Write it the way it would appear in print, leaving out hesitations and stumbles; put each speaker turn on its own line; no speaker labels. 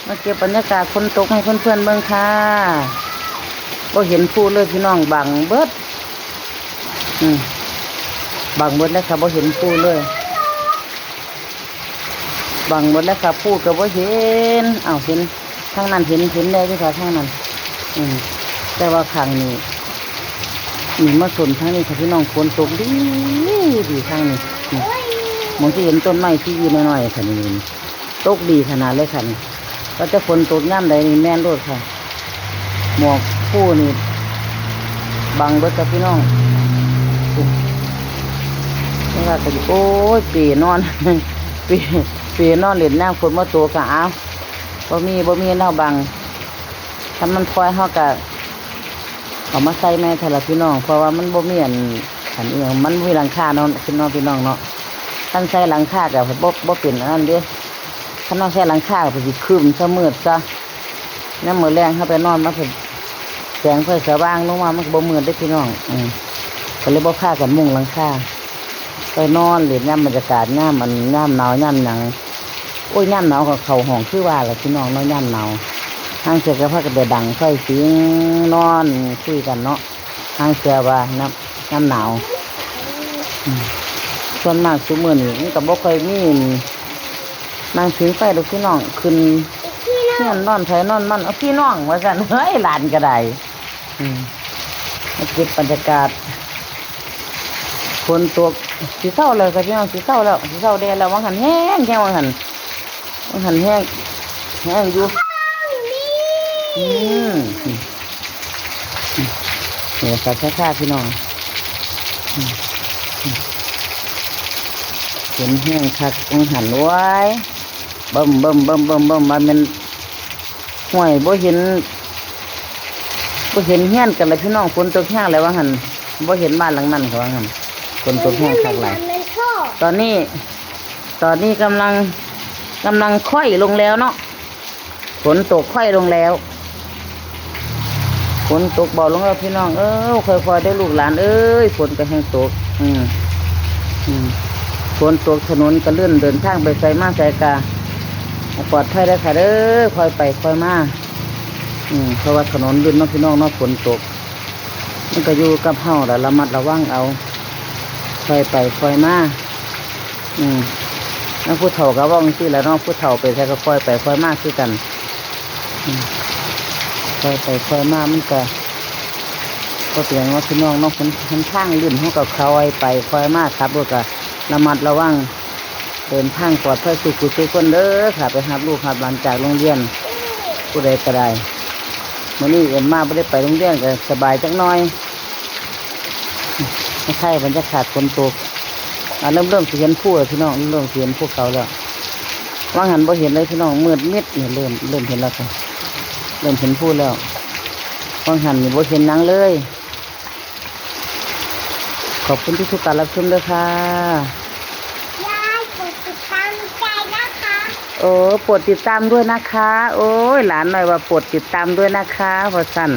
มาเก็บบรรยากาศฝนตกให้เพื่อนๆเบิ่งค่ะบ่เห็นผู้เลยพี่น้องบังเบิดบังเบิดแล้วค่ะบ่เห็นผู้เลยบังเบิดแล้วค่ะผู้ก็บ่เห็นเห็นทางนั้นเห็นได้ที่ค่ะทางนั้นแต่ว่าข้างนี้นี่มาสนทางนี้ค่ะพี่น้องฝนตกดีทางนี้มองที่เห็นต้นไม้ที่อยู่น้อยๆค่ะนี่ตกดีขนาดเลยค่ะนี่ก็จะฝนตกย่ำใดนี่แม่นโลดค่ะหมอกผู้นี่บังเบิดกับพี่น้องนี่ว่าก็โอ้ยปีนอนปีนอนเล่นน้ำฝนมาตัวกะบ่มีเน่าบังถ้ามันคอยเฮากะเอามาใส่แม่ทะละพี่น้องเพราะว่ามันบ่มีอันอีหยังมันมีหลังคาเนาะพี่น้องเนาะท่านใส่หลังคากะบ่เป็นอันนั้นเด้ท่านต้องใส่หลังคาก็สิครึ้มซะมืดซะน้ำมื้อแรงเฮาไปนอนมาเพิ่นแสงไฟสว่างลงมามันก็บ่มืดเด้พี่น้องก็เลยบ่พากันมุงหลังคาไปนอนเล่นย่ำบรรยากาศย่ำหนาวย่ำหนังโอ้ยย่ำหนาวกับเขาห้องคือว่าแหละพี่น้องเนาะย่ำหนาวห้างเสือก็พากันไปดังไฟสิงนอนคุยกันเนาะห้างเสือว่าย่ำหนาวส่วนมากซุมื้อนี้มันก็บ่ค่อยมีนางสิงไฟดอกพี่น้องขึ้นเฮียนนอนไผนอนมันเอาพี่น้องว่าซั่นเฮ้ยหลานก็ได้มาเก็บบรรยากาศฝนตกสีเศร้าเลยค่ะพี่น้องสีเศร้าแล้วสีเศร้าแดดแล้ววังหันแห้งวังหันแห้งอยู่นี่ค่ะช้าๆพี่น้องเห็นแห้งคักวังหันไว้บิ่มมันเป็นห่วยบ่เห็นเฮี้ยนกันเลยพี่น้องฝนตกแห้งแล้ววังหันบ่เห็นบ้านหลังนั้นค่ะวังหันฝนตกแห้งคักหลายตอนนี้กำลังค่อยลงแล้วเนาะฝนตกค่อยลงแล้วฝนตกเบาลงแล้วพี่น้องค่อยๆได้ลูกหลานฝนก็แห้งตกฝนตกถนนก็เลื่อนเดินทางไปใส่มาใส่กาปลอดภัยได้ค่ะค่อยไปค่อยมาเพราะว่าถนนลื่นเนาะพี่น้องเนาะฝนตกมันก็อยู่กับเฮาแล้วระมัดระวังเอาค่อยไปค่อยมาแล้วผู้เฒ่าก็ว่างสิแล้วเนาะผู้เฒ่าไปใช้ก็ค่อยไปค่อยมาคือกันค่อยไปค่อยมามันก็เตือนว่าพี่น้องเนาะคนทางลื่นเขากับเขาไปค่อยมาครับด้วยก็ระมัดระวังเดินทางปลอดภัยสุขทุกคนเด้อค่ะไปหาลูกหาหลานจากโรงเรียนผู้ใดก็ได้วันนี้เอ็มมาไม่ได้ไปโรงเรียนก็สบายจักหน่อยไม่ใช่บรรยากาศฝนตกเริ่มเห็นผู้แล้วพี่น้องเริ่มเห็นพวกเขาแล้วว่างหันบ่เห็นเลยพี่น้องมืดมิดเนี่ยเริ่มเห็นแล้วค่ะเริ่มเห็นผู้แล้วว่างหันนี่บ่เห็นนังเลยขอบคุณที่ทุกการรับชมด้วยค่ะ
ยายกดติดตามใจนะคะ
โอ้โปรดติดตามด้วยนะคะโอ้ยหลานหน่อยว่าโปรดติดตามด้วยนะคะพอสั้น